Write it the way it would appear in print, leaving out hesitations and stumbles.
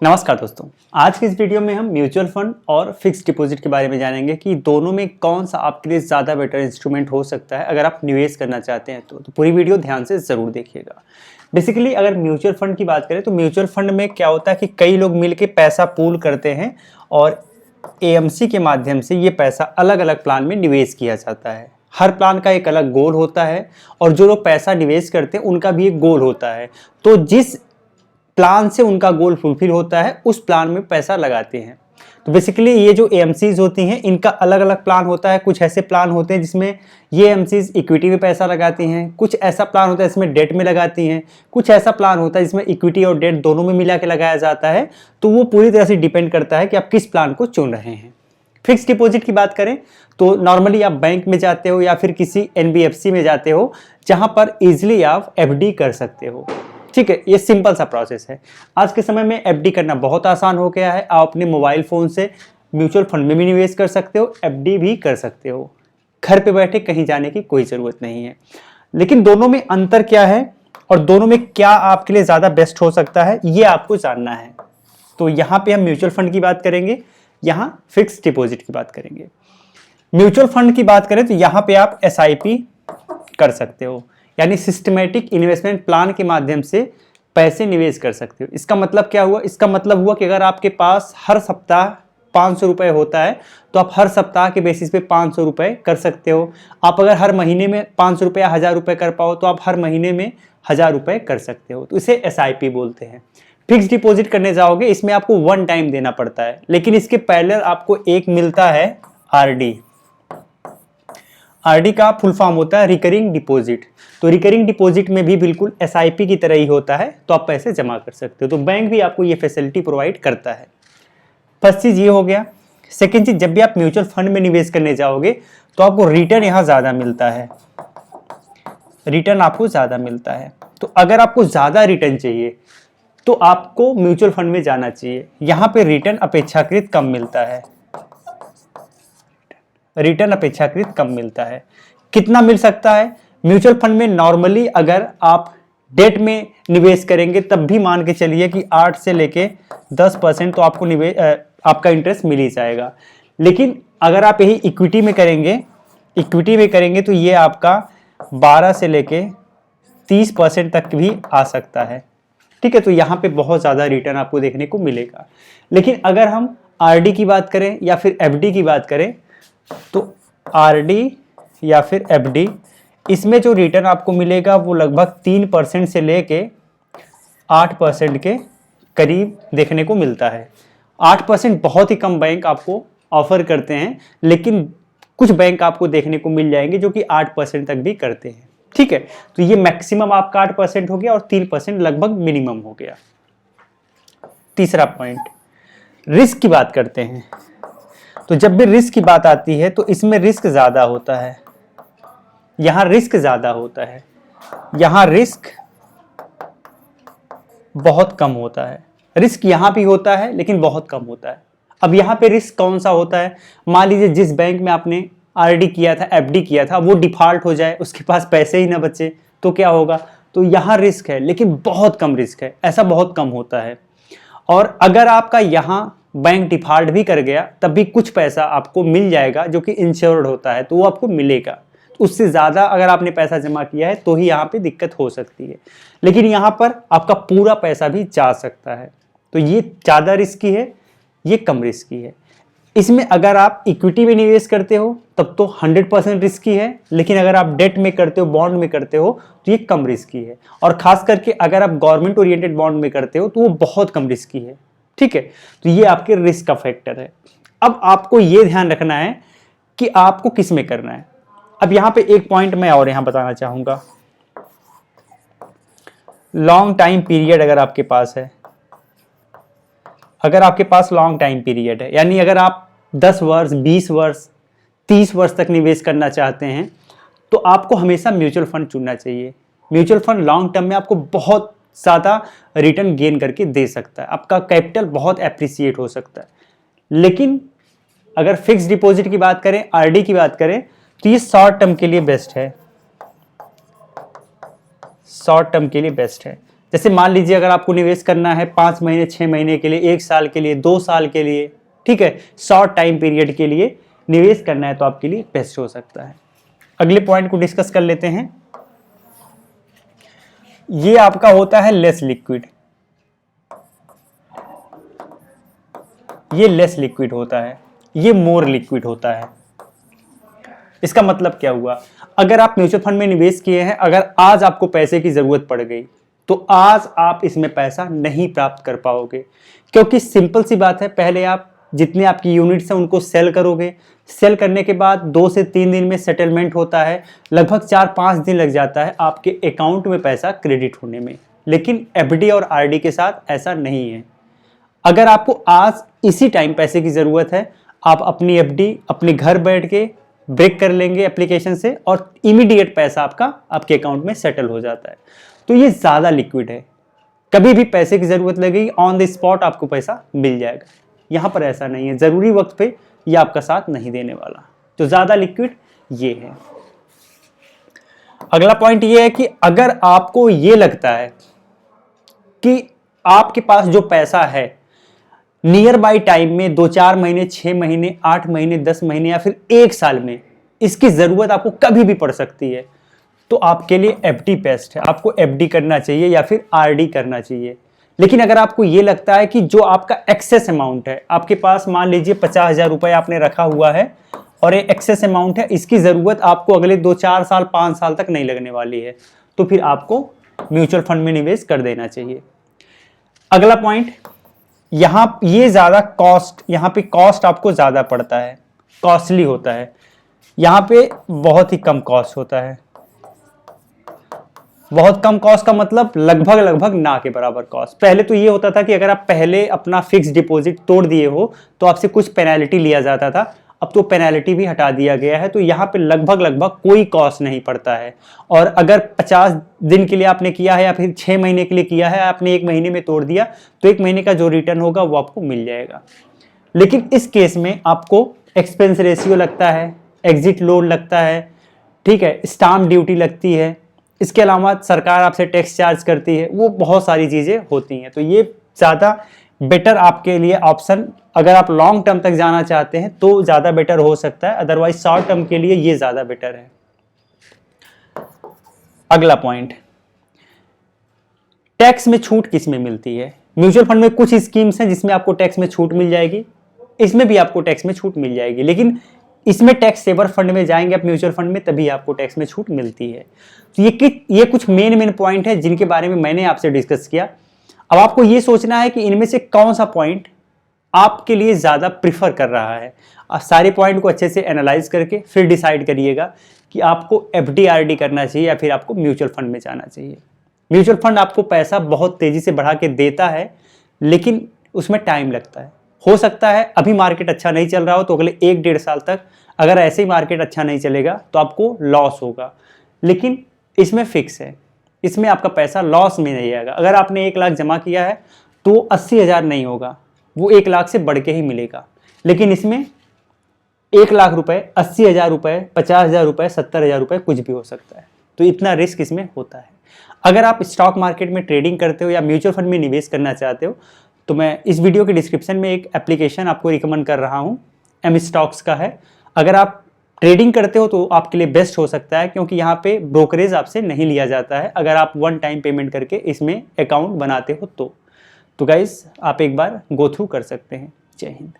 नमस्कार दोस्तों, आज की इस वीडियो में हम म्यूचुअल फंड और फिक्स्ड डिपॉजिट के बारे में जानेंगे कि दोनों में कौन सा आपके लिए ज़्यादा बेटर इंस्ट्रूमेंट हो सकता है अगर आप निवेश करना चाहते हैं तो पूरी वीडियो ध्यान से ज़रूर देखिएगा। बेसिकली अगर म्यूचुअल फंड की बात करें तो म्यूचुअल फंड में क्या होता है कि कई लोग मिलकर पैसा पूल करते हैं और एएमसी के माध्यम से ये पैसा अलग अलग प्लान में निवेश किया जाता है। हर प्लान का एक अलग गोल होता है और जो लोग पैसा निवेश करते हैं उनका भी एक गोल होता है। तो जिस प्लान से उनका गोल फुलफिल होता है उस प्लान में पैसा लगाते हैं। तो बेसिकली ये जो एएमसीज होती हैं इनका अलग अलग प्लान होता है। कुछ ऐसे प्लान होते हैं जिसमें ये एएमसीज इक्विटी में पैसा लगाती हैं, कुछ ऐसा प्लान होता है जिसमें डेट में लगाती हैं, कुछ ऐसा प्लान होता है जिसमें इक्विटी और डेट दोनों में मिला के लगाया जाता है। तो वो पूरी तरह से डिपेंड करता है कि आप किस प्लान को चुन रहे हैं। फिक्स डिपॉजिट की बात करें तो नॉर्मली आप बैंक में जाते हो या फिर किसी एनबीएफसी में जाते हो जहां पर इजीली आप एफडी कर सकते हो। ठीक है, ये सिंपल सा प्रोसेस है। आज के समय में एफडी करना बहुत आसान हो गया है। आप अपने मोबाइल फ़ोन से म्यूचुअल फंड में भी निवेश कर सकते हो, एफडी भी कर सकते हो। घर पे बैठे कहीं जाने की कोई ज़रूरत नहीं है। लेकिन दोनों में अंतर क्या है और दोनों में क्या आपके लिए ज़्यादा बेस्ट हो सकता है ये आपको जानना है। तो यहाँ पे हम म्यूचुअल फंड की बात करेंगे, यहाँ फिक्स डिपॉजिट की बात करेंगे। म्यूचुअल फंड की बात करें तो यहाँ पे आप एसआईपी कर सकते हो, यानी सिस्टमेटिक इन्वेस्टमेंट प्लान के माध्यम से पैसे निवेश कर सकते हो। इसका मतलब क्या हुआ? इसका मतलब हुआ कि अगर आपके पास हर सप्ताह 500 रुपये होता है तो आप हर सप्ताह के बेसिस पे 500 रुपये कर सकते हो। आप अगर हर महीने में 500 रुपये 1000 रुपये कर पाओ तो आप हर महीने में 1000 रुपये कर सकते हो। तो इसे एसआईपी बोलते हैं। फिक्स डिपॉजिट करने जाओगे इसमें आपको वन टाइम देना पड़ता है, लेकिन इसके पहले आपको एक मिलता है आरडी। आरडी का फुल फॉर्म होता है रिकरिंग डिपॉजिट। तो रिकरिंग डिपॉजिट में भी बिल्कुल एसआईपी की तरह ही होता है, तो आप पैसे जमा कर सकते हो। तो बैंक भी आपको ये फैसिलिटी प्रोवाइड करता है। फर्स्ट चीज ये हो गया। सेकंड चीज, जब भी आप म्यूचुअल फंड में निवेश करने जाओगे तो आपको रिटर्न यहाँ ज्यादा मिलता है। रिटर्न आपको ज्यादा मिलता है। तो अगर आपको ज्यादा रिटर्न चाहिए तो आपको म्यूचुअल फंड में जाना चाहिए। यहाँ पे रिटर्न अपेक्षाकृत कम मिलता है। रिटर्न अपेक्षाकृत कम मिलता है। कितना मिल सकता है? म्यूचुअल फंड में नॉर्मली अगर आप डेट में निवेश करेंगे तब भी मान के चलिए कि 8 से लेके 10% तो आपको आपका इंटरेस्ट मिल ही जाएगा। लेकिन अगर आप यही इक्विटी में करेंगे तो ये आपका 12 से लेके 30% तक भी आ सकता है। ठीक है, तो यहाँ पे बहुत ज़्यादा रिटर्न आपको देखने को मिलेगा। लेकिन अगर हम आरडी की बात करें या फिर एफडी की बात करें तो आरडी या फिर एफडी, इसमें जो रिटर्न आपको मिलेगा वो लगभग 3% से लेके 8% के करीब देखने को मिलता है। 8% बहुत ही कम बैंक आपको ऑफर करते हैं, लेकिन कुछ बैंक आपको देखने को मिल जाएंगे जो कि 8% तक भी करते हैं। ठीक है, तो ये मैक्सिमम आपका 8% हो गया और 3% लगभग मिनिमम हो गया। तीसरा पॉइंट, रिस्क की बात करते हैं। तो जब भी रिस्क की बात आती है तो इसमें रिस्क ज्यादा होता है। यहां रिस्क ज्यादा होता है, यहां रिस्क बहुत कम होता है। रिस्क यहां भी होता है लेकिन बहुत कम होता है। अब यहां पे रिस्क कौन सा होता है? मान लीजिए जिस बैंक में आपने आरडी किया था, एफडी किया था, वो डिफॉल्ट हो जाए, उसके पास पैसे ही ना बचे तो क्या होगा? तो यहां रिस्क है लेकिन बहुत कम रिस्क है, ऐसा बहुत कम होता है। और अगर आपका यहां बैंक डिफॉल्ट भी कर गया तब भी कुछ पैसा आपको मिल जाएगा जो कि इंश्योर्ड होता है, तो वो आपको मिलेगा। उससे ज़्यादा अगर आपने पैसा जमा किया है तो ही यहाँ पे दिक्कत हो सकती है। लेकिन यहाँ पर आपका पूरा पैसा भी जा सकता है। तो ये ज़्यादा रिस्की है, ये कम रिस्की है। इसमें अगर आप इक्विटी में निवेश करते हो तब तो 100% रिस्की है, लेकिन अगर आप डेट में करते हो, बॉन्ड में करते हो तो ये कम रिस्की है। और खास करके अगर आप गवर्नमेंट ओरिएंटेड बॉन्ड में करते हो तो वो बहुत कम रिस्की है। ठीक है, तो ये आपके रिस्क का फैक्टर है। अब आपको ये ध्यान रखना है कि आपको किस में करना है। अब यहां पे एक पॉइंट मैं और यहां बताना चाहूंगा। लॉन्ग टाइम पीरियड अगर आपके पास है, अगर आपके पास लॉन्ग टाइम पीरियड है, यानी अगर आप 10 वर्ष, 20 वर्ष, 30 वर्ष तक निवेश करना चाहते हैं तो आपको हमेशा म्यूचुअल फंड चुनना चाहिए। म्यूचुअल फंड लॉन्ग टर्म में आपको बहुत ज़्यादा रिटर्न गेन करके दे सकता है, आपका कैपिटल बहुत एप्रिसिएट हो सकता है। लेकिन अगर फिक्स डिपॉजिट की बात करें, आरडी की बात करें, तो ये शॉर्ट टर्म के लिए बेस्ट है। शॉर्ट टर्म के लिए बेस्ट है। जैसे मान लीजिए अगर आपको निवेश करना है 5 महीने 6 महीने के लिए, 1 साल के लिए, 2 साल के लिए, ठीक है, शॉर्ट टाइम पीरियड के लिए निवेश करना है तो आपके लिए बेस्ट हो सकता है। अगले पॉइंट को डिस्कस कर लेते हैं। ये आपका होता है लेस लिक्विड, ये लेस लिक्विड होता है, ये मोर लिक्विड होता है। इसका मतलब क्या हुआ, अगर आप म्यूचुअल फंड में निवेश किए हैं, अगर आज आपको पैसे की जरूरत पड़ गई तो आज आप इसमें पैसा नहीं प्राप्त कर पाओगे, क्योंकि सिंपल सी बात है, पहले आप जितने आपकी यूनिट्स हैं उनको सेल करोगे, सेल करने के बाद 2 से 3 दिन में सेटलमेंट होता है, लगभग 4-5 दिन लग जाता है आपके अकाउंट में पैसा क्रेडिट होने में। लेकिन एफडी और आरडी के साथ ऐसा नहीं है। अगर आपको आज इसी टाइम पैसे की ज़रूरत है, आप अपनी एफडी अपने घर बैठ के ब्रेक कर लेंगे एप्लीकेशन से और इमीडिएट पैसा आपके अकाउंट में सेटल हो जाता है। तो ये ज़्यादा लिक्विड है, कभी भी पैसे की ज़रूरत लगेगी ऑन द स्पॉट आपको पैसा मिल जाएगा। यहाँ पर ऐसा नहीं है, ज़रूरी वक्त पे ये आपका साथ नहीं देने वाला। तो ज़्यादा लिक्विड ये है। अगला पॉइंट ये है कि अगर आपको ये लगता है कि आपके पास जो पैसा है नियर बाई टाइम में 2-4 महीने, 6 महीने, 8 महीने, 10 महीने या फिर 1 साल में इसकी ज़रूरत आपको कभी भी पड़ सकती है, तो आपके लिए एफडी बेस्ट है। आपको एफडी करना चाहिए या फिर आरडी करना चाहिए। लेकिन अगर आपको ये लगता है कि जो आपका एक्सेस अमाउंट है, आपके पास मान लीजिए 50,000 रुपये आपने रखा हुआ है और ये एक्सेस अमाउंट है, इसकी ज़रूरत आपको अगले 2-4 साल 5 साल तक नहीं लगने वाली है, तो फिर आपको म्यूचुअल फंड में निवेश कर देना चाहिए। अगला पॉइंट, यहाँ ये ज़्यादा कॉस्ट, यहाँ पे कॉस्ट आपको ज़्यादा पड़ता है, कॉस्टली होता है। यहाँ पे बहुत ही कम कॉस्ट होता है। बहुत कम कॉस्ट का मतलब लगभग ना के बराबर कॉस्ट। पहले तो ये होता था कि अगर आप पहले अपना फिक्स डिपॉजिट तोड़ दिए हो तो आपसे कुछ पेनल्टी लिया जाता था, अब तो पेनल्टी भी हटा दिया गया है। तो यहाँ पे लगभग कोई कॉस्ट नहीं पड़ता है। और अगर 50 दिन के लिए आपने किया है या फिर 6 महीने के लिए किया है, आपने 1 महीने में तोड़ दिया तो 1 महीने का जो रिटर्न होगा वो आपको मिल जाएगा। लेकिन इस केस में आपको एक्सपेंस रेशियो लगता है, एग्जिट लोड लगता है, ठीक है, स्टाम्प ड्यूटी लगती है, इसके अलावा सरकार आपसे टैक्स चार्ज करती है, वो बहुत सारी चीज़ें होती हैं। तो ये ज़्यादा बेटर आपके लिए ऑप्शन, अगर आप लॉन्ग टर्म तक जाना चाहते हैं तो ज़्यादा बेटर हो सकता है, अदरवाइज शॉर्ट टर्म के लिए ये ज़्यादा बेटर है। अगला पॉइंट, टैक्स में छूट किस में मिलती है। म्यूचुअल फंड में कुछ स्कीम्स हैं जिसमें आपको टैक्स में छूट मिल जाएगी, इसमें भी आपको टैक्स में छूट मिल जाएगी, लेकिन इसमें टैक्स सेवर फंड में जाएंगे आप म्यूचुअल फंड में, तभी आपको टैक्स में छूट मिलती है। तो ये कुछ मेन पॉइंट है जिनके बारे में मैंने आपसे डिस्कस किया। अब आपको ये सोचना है कि इनमें से कौन सा पॉइंट आपके लिए ज़्यादा प्रिफर कर रहा है। आप सारे पॉइंट को अच्छे से एनालाइज करके फिर डिसाइड करिएगा कि आपको एफडी आरडी करना चाहिए या फिर आपको म्यूचुअल फंड में जाना चाहिए। म्यूचुअल फंड आपको पैसा बहुत तेज़ी से बढ़ा के देता है, लेकिन उसमें टाइम लगता है। हो सकता है अभी मार्केट अच्छा नहीं चल रहा हो तो अगले 1-1.5 साल तक अगर ऐसे ही मार्केट अच्छा नहीं चलेगा तो आपको लॉस होगा, लेकिन इसमें फिक्स है, इसमें आपका पैसा लॉस में नहीं आएगा। अगर आपने 1 लाख जमा किया है तो 80,000 नहीं होगा, वो 1 लाख से बढ़ के ही मिलेगा। लेकिन इसमें 1 लाख रुपए, 80,000 रुपए, 50,000 रुपए, 70,000 रुपए कुछ भी हो सकता है। तो इतना रिस्क इसमें होता है। अगर आप स्टॉक मार्केट में ट्रेडिंग करते हो या म्यूचुअल फंड में निवेश करना चाहते हो तो मैं इस वीडियो के डिस्क्रिप्शन में एक एप्लीकेशन आपको रिकमेंड कर रहा हूँ, एम स्टॉक्स का है। अगर आप ट्रेडिंग करते हो तो आपके लिए बेस्ट हो सकता है, क्योंकि यहाँ पे ब्रोकरेज आपसे नहीं लिया जाता है अगर आप 1 टाइम पेमेंट करके इसमें अकाउंट बनाते हो तो गाइस आप एक बार गो थ्रू कर सकते हैं। जय हिंद।